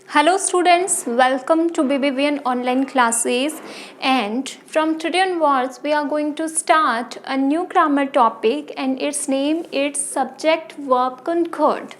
Hello students, welcome to BBVN online classes, and from today onwards we are going to start a new grammar topic and its name is subject verb concord.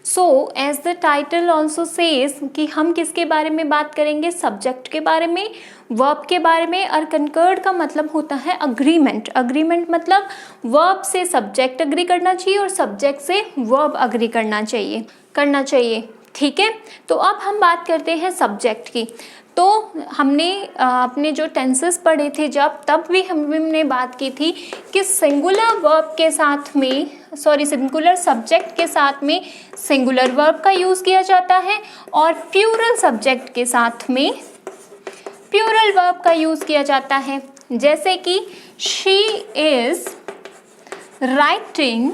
So as the title also says कि हम किसके बारे में बात करेंगे, subject के बारे में, वर्ब के बारे में, और कंकर्ड का मतलब होता है अग्रीमेंट। अग्रीमेंट मतलब वर्ब से सब्जेक्ट अग्री करना चाहिए और सब्जेक्ट से वर्ब अग्री करना चाहिए। ठीक है, तो अब हम बात करते हैं सब्जेक्ट की। तो हमने अपने जो टेंसेस पढ़े थे तब भी हमने बात की थी कि सिंगुलर वर्ब के साथ में सिंगुलर सब्जेक्ट के साथ में सिंगुलर वर्ब का यूज़ किया जाता है और प्लूरल सब्जेक्ट के साथ में प्लूरल वर्ब का यूज़ किया जाता है। जैसे कि she is writing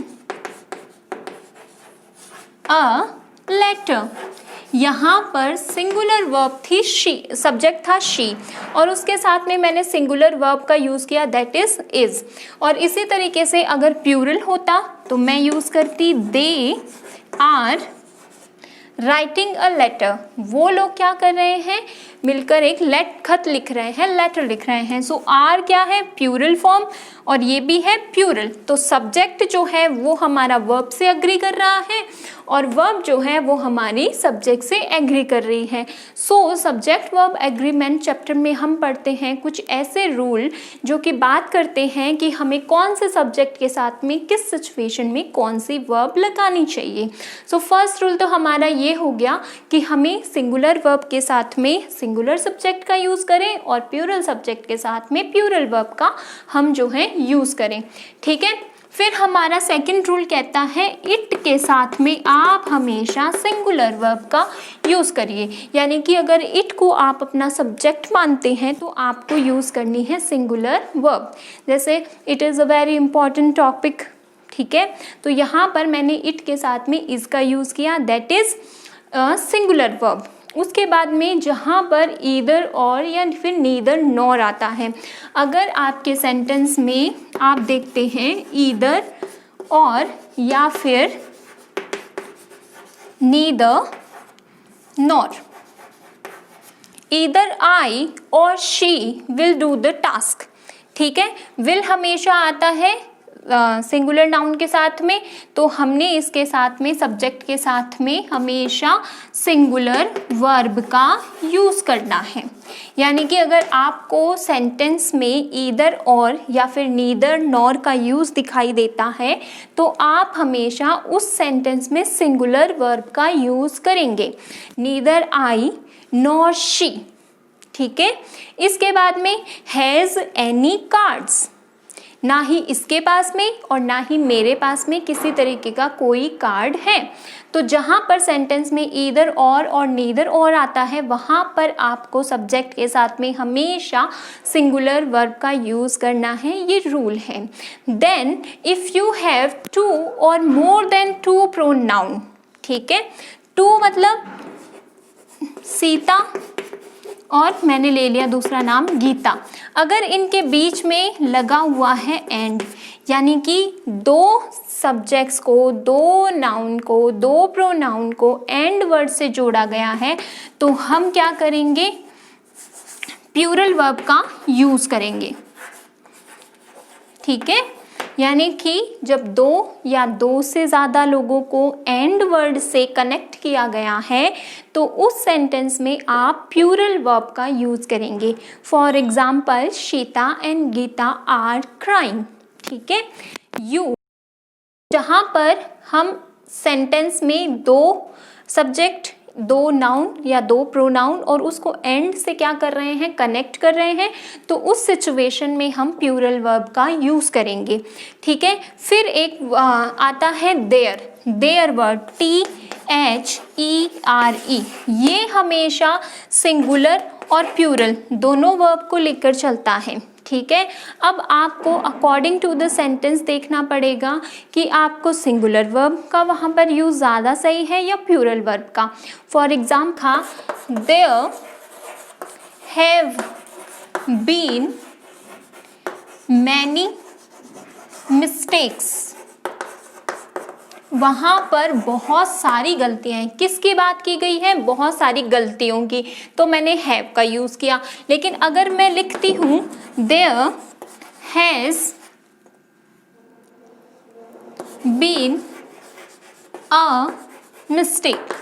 a letter, यहाँ पर सिंगुलर वर्ब थी शी, सब्जेक्ट था शी और उसके साथ में मैंने सिंगुलर वर्ब का यूज़ किया दैट इज। और इसी तरीके से अगर प्लूरल होता तो मैं यूज़ करती they are writing a letter. वो लोग क्या कर रहे हैं, मिलकर एक खत लिख रहे हैं, लेटर लिख रहे हैं। सो आर क्या है, प्लूरल फॉर्म, और ये भी है प्लूरल। तो सब्जेक्ट जो है वो हमारा वर्ब से एग्री कर रहा है और वर्ब जो है वो हमारी सब्जेक्ट से एग्री कर रही है। So subject verb agreement chapter में हम पढ़ते हैं कुछ ऐसे रूल जो कि बात करते हैं कि हमें कौन से सब्जेक्ट के साथ में किस सिचुएशन में कौन सी वर्ब लगानी चाहिए। सो फर्स्ट रूल तो हमारा ये हो गया कि हमें सिंगुलर वर्ब के साथ में सिंगुलर सब्जेक्ट का यूज़ करें और प्लूरल सब्जेक्ट के साथ में प्लूरल वर्ब का हम जो है यूज़ करें। ठीक है, फिर हमारा सेकंड रूल कहता है इट के साथ में आप हमेशा सिंगुलर वर्ब का यूज़ करिए। यानी कि अगर इट को आप अपना सब्जेक्ट मानते हैं तो आपको यूज़ करनी है सिंगुलर वर्ब। जैसे it is a very important topic, ठीक है, तो यहाँ पर मैंने इट के साथ में इज़ का यूज़ किया, दैट इज़ सिंगुलर वर्ब। उसके बाद में जहाँ पर ईदर और या फिर नीदर नॉर आता है, अगर आपके सेंटेंस में आप देखते हैं ईदर और या फिर नीदर नॉर, ईदर आई और she will do the task. ठीक है, विल हमेशा आता है सिंगुलर नाउन के साथ में, तो हमने इसके साथ में सब्जेक्ट के साथ में हमेशा सिंगुलर वर्ब का यूज़ करना है। यानी कि अगर आपको सेंटेंस में ईदर और या फिर नीदर नॉर का यूज़ दिखाई देता है तो आप हमेशा उस सेंटेंस में सिंगुलर वर्ब का यूज़ करेंगे, नीदर आई नॉर शी। ठीक है, इसके बाद में हैज़ एनी कार्ड्स, ना ही इसके पास में और ना ही मेरे पास में किसी तरीके का कोई कार्ड है। तो जहाँ पर सेंटेंस में ईदर और नीदर और आता है वहाँ पर आपको सब्जेक्ट के साथ में हमेशा सिंगुलर वर्ब का यूज़ करना है, ये रूल है। Then if you have two और मोर देन टू प्रोनाउन, ठीक है, टू मतलब सीता और मैंने ले लिया दूसरा नाम गीता, अगर इनके बीच में लगा हुआ है एंड, यानी कि दो सब्जेक्ट्स को, दो नाउन को, दो प्रोनाउन को एंड वर्ड से जोड़ा गया है तो हम क्या करेंगे, प्लूरल वर्ब का यूज़ करेंगे। ठीक है, यानी कि जब दो या दो से ज़्यादा लोगों को एंड वर्ड से कनेक्ट किया गया है तो उस सेंटेंस में आप प्लूरल वर्ब का यूज़ करेंगे। For example Sita and Gita are crying. ठीक है, यू, जहाँ पर हम सेंटेंस में दो सब्जेक्ट, दो नाउन या दो प्रोनाउन और उसको एंड से क्या कर रहे हैं, कनेक्ट कर रहे हैं, तो उस सिचुएशन में हम प्लूरल वर्ब का यूज़ करेंगे। ठीक है, फिर एक आता है देयर, देयर वर्ड THERE, ये हमेशा सिंगुलर और प्लूरल दोनों वर्ब को लेकर चलता है। ठीक है, अब आपको अकॉर्डिंग टू द सेंटेंस देखना पड़ेगा कि आपको सिंगुलर वर्ब का वहाँ पर यूज़ ज़्यादा सही है या प्लूरल वर्ब का। फॉर एग्जाम्पल था there have been many mistakes, वहाँ पर बहुत सारी गलतियाँ हैं। किसकी बात की गई है? बहुत सारी गलतियों की, तो मैंने हैव का यूज़ किया। लेकिन अगर मैं लिखती हूँ there has been a mistake,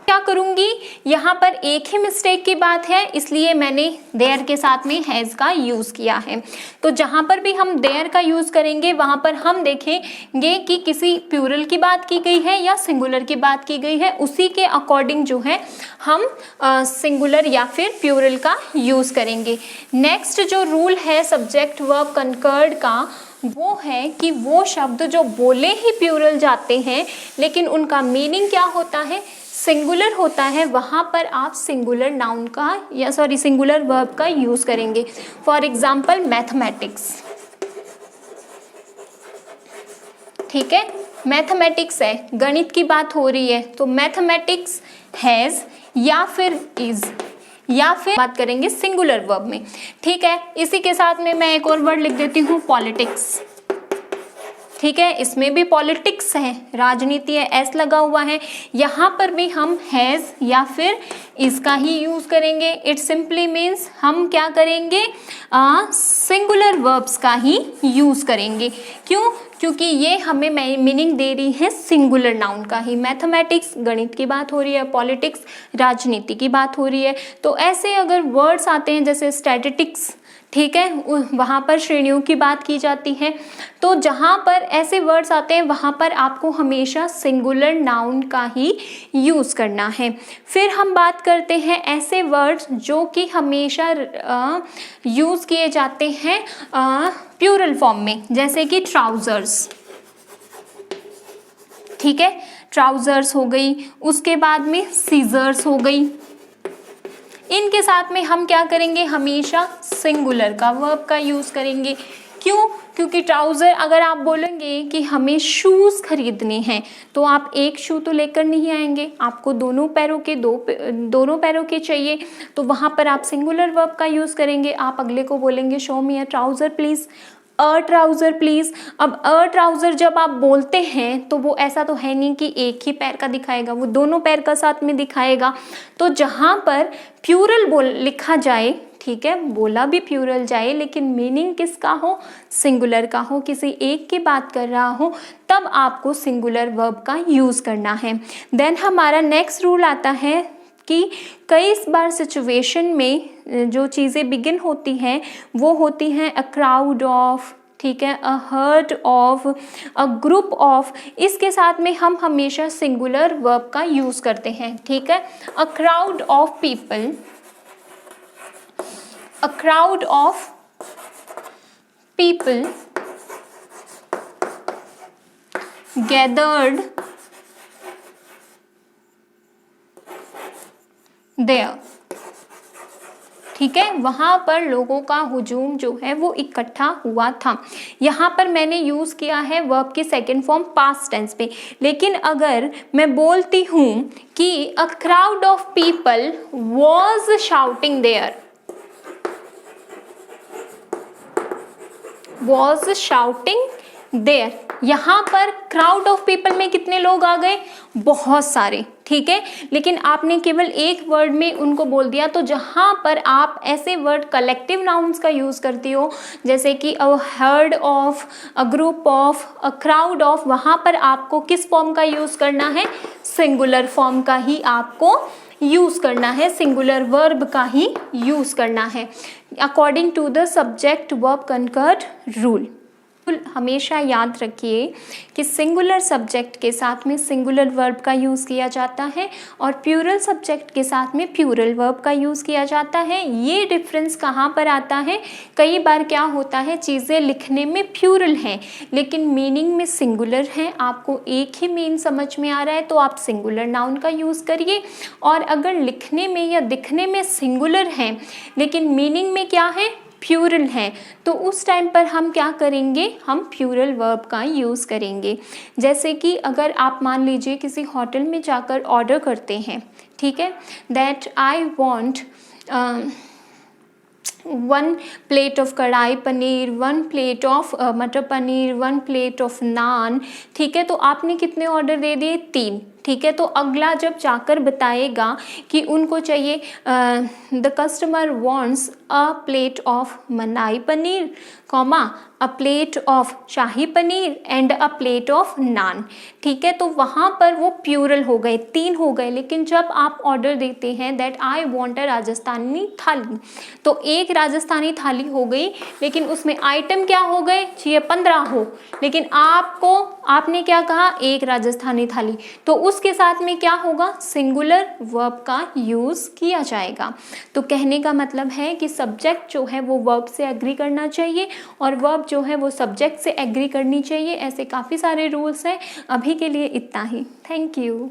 क्या करूंगी? यहाँ पर एक ही मिस्टेक की बात है, इसलिए मैंने देयर के साथ में हैज़ का यूज़ किया है। तो जहाँ पर भी हम देयर का यूज़ करेंगे वहाँ पर हम देखेंगे कि किसी प्लूरल की बात की गई है या सिंगुलर की बात की गई है, उसी के अकॉर्डिंग जो है हम सिंगुलर या फिर प्लूरल का यूज़ करेंगे। नेक्स्ट जो रूल है सब्जेक्ट वर्ब कंकर्ड का, वो है कि वो शब्द जो बोले ही प्लूरल जाते हैं लेकिन उनका मीनिंग क्या होता है? सिंगुलर होता है, वहाँ पर आप सिंगुलर नाउन का या सिंगुलर वर्ब का यूज़ करेंगे। फॉर एग्जाम्पल मैथमेटिक्स, ठीक है, मैथमेटिक्स है, गणित की बात हो रही है, तो मैथमेटिक्स हैज़ या फिर इज या फिर बात करेंगे सिंगुलर वर्ब में, ठीक है। इसी के साथ में मैं एक और वर्ड लिख देती हूँ पॉलिटिक्स, ठीक है, इसमें भी पॉलिटिक्स है, राजनीति है, एस लगा हुआ है, यहाँ पर भी हम हैज़ या फिर इसका ही यूज़ करेंगे। इट सिंपली मीन्स हम क्या करेंगे? सिंगुलर वर्ब्स का ही यूज़ करेंगे। क्यों? क्योंकि ये हमें मीनिंग दे रही है सिंगुलर नाउन का ही। मैथमेटिक्स गणित की बात हो रही है, पॉलिटिक्स राजनीति की बात हो रही है। तो ऐसे अगर वर्ड्स आते हैं जैसे स्टैटिस्टिक्स, ठीक है, वहाँ पर श्रेणियों की बात की जाती है। तो जहाँ पर ऐसे वर्ड्स आते हैं वहाँ पर आपको हमेशा सिंगुलर नाउन का ही यूज़ करना है। फिर हम बात करते हैं ऐसे वर्ड्स जो कि हमेशा यूज़ किए जाते हैं प्लूरल फॉर्म में, जैसे कि ट्राउज़र्स, ठीक है, ट्राउज़र्स हो गई, उसके बाद में सीजर्स हो गई। इनके साथ में हम क्या करेंगे? हमेशा सिंगुलर का वर्ब का यूज़ करेंगे। क्यों? क्योंकि ट्राउज़र अगर आप बोलेंगे कि हमें शूज़ खरीदने हैं तो आप एक शू तो लेकर नहीं आएंगे, आपको दोनों पैरों के चाहिए, तो वहाँ पर आप सिंगुलर वर्ब का यूज़ करेंगे। आप अगले को बोलेंगे show me a trouser please, a trouser please. अब अ ट्राउज़र जब आप बोलते हैं तो वो ऐसा तो है नहीं कि एक ही पैर का दिखाएगा, वो दोनों पैर का साथ में दिखाएगा। तो जहाँ पर प्लूरल लिखा जाए, ठीक है, बोला भी प्लूरल जाए लेकिन मीनिंग किसका हो? सिंगुलर का हो, किसी एक की बात कर रहा हो, तब आपको सिंगुलर वर्ब का यूज़ करना है। देन हमारा नेक्स्ट रूल आता है कि कई बार सिचुएशन में जो चीज़ें बिगिन होती हैं वो होती हैं अ क्राउड ऑफ, ठीक है, a herd of, a group of. इसके साथ में हम हमेशा सिंगुलर वर्ब का यूज़ करते हैं, ठीक है। अ crowd of people, a crowd of people gathered there, ठीक है, वहाँ पर लोगों का हुजूम जो है वो इकट्ठा हुआ था। यहाँ पर मैंने यूज़ किया है वर्ब की सेकेंड फॉर्म पास्ट टेंस पे। लेकिन अगर मैं बोलती हूँ कि a crowd of people was shouting there, was shouting there, यहाँ पर क्राउड ऑफ पीपल में कितने लोग आ गए? बहुत सारे, ठीक है, लेकिन आपने केवल एक वर्ड में उनको बोल दिया। तो जहाँ पर आप ऐसे वर्ड कलेक्टिव नाउन्स का यूज़ करती हो जैसे कि a herd of, a group of, a crowd of, वहाँ पर आपको किस फॉर्म का यूज़ करना है? सिंगुलर फॉर्म का ही आपको यूज़ करना है, सिंगुलर वर्ब का ही यूज़ करना है according to the subject verb concord rule. हमेशा याद रखिए कि सिंगुलर सब्जेक्ट के साथ में सिंगुलर वर्ब का यूज़ किया जाता है और प्लूरल सब्जेक्ट के साथ में प्लूरल वर्ब का यूज़ किया जाता है। ये डिफरेंस कहाँ पर आता है? कई बार क्या होता है, चीज़ें लिखने में प्लूरल हैं लेकिन मीनिंग में सिंगुलर हैं। आपको एक ही मीन समझ में आ रहा है तो आप सिंगुलर नाउन का यूज़ करिए, और अगर लिखने में या दिखने में सिंगुलर हैं लेकिन मीनिंग में क्या है? प्लूरल है, तो उस टाइम पर हम क्या करेंगे? हम प्लूरल वर्ब का यूज़ करेंगे। जैसे कि अगर आप मान लीजिए किसी होटल में जाकर ऑर्डर करते हैं, ठीक है, that I want 1 plate of कढ़ाई पनीर, 1 प्लेट ऑफ मटर पनीर, 1 प्लेट ऑफ नान, ठीक है। तो आपने कितने ऑर्डर दे दिए? 3, ठीक है। तो अगला जब जाकर बताएगा कि उनको चाहिए the customer wants a plate of malai paneer, comma a plate of shahi paneer and a plate of naan, ठीक है। तो वहाँ पर वो प्यूरल हो गए, 3 हो गए। लेकिन जब आप ऑर्डर देते हैं that I want a Rajasthani थाली, तो एक राजस्थानी थाली हो गई, लेकिन उसमें आइटम क्या हो गए? चाहिए 15 हो, लेकिन आपने क्या कहा? एक राजस्थानी थाली। तो उसके साथ में क्या होगा? सिंगुलर वर्ब का यूज़ किया जाएगा। तो कहने का मतलब है कि सब्जेक्ट जो है वो वर्ब से एग्री करना चाहिए और वर्ब जो है वो सब्जेक्ट से एग्री करनी चाहिए। ऐसे काफ़ी सारे रूल्स हैं। अभी के लिए इतना ही। Thank you.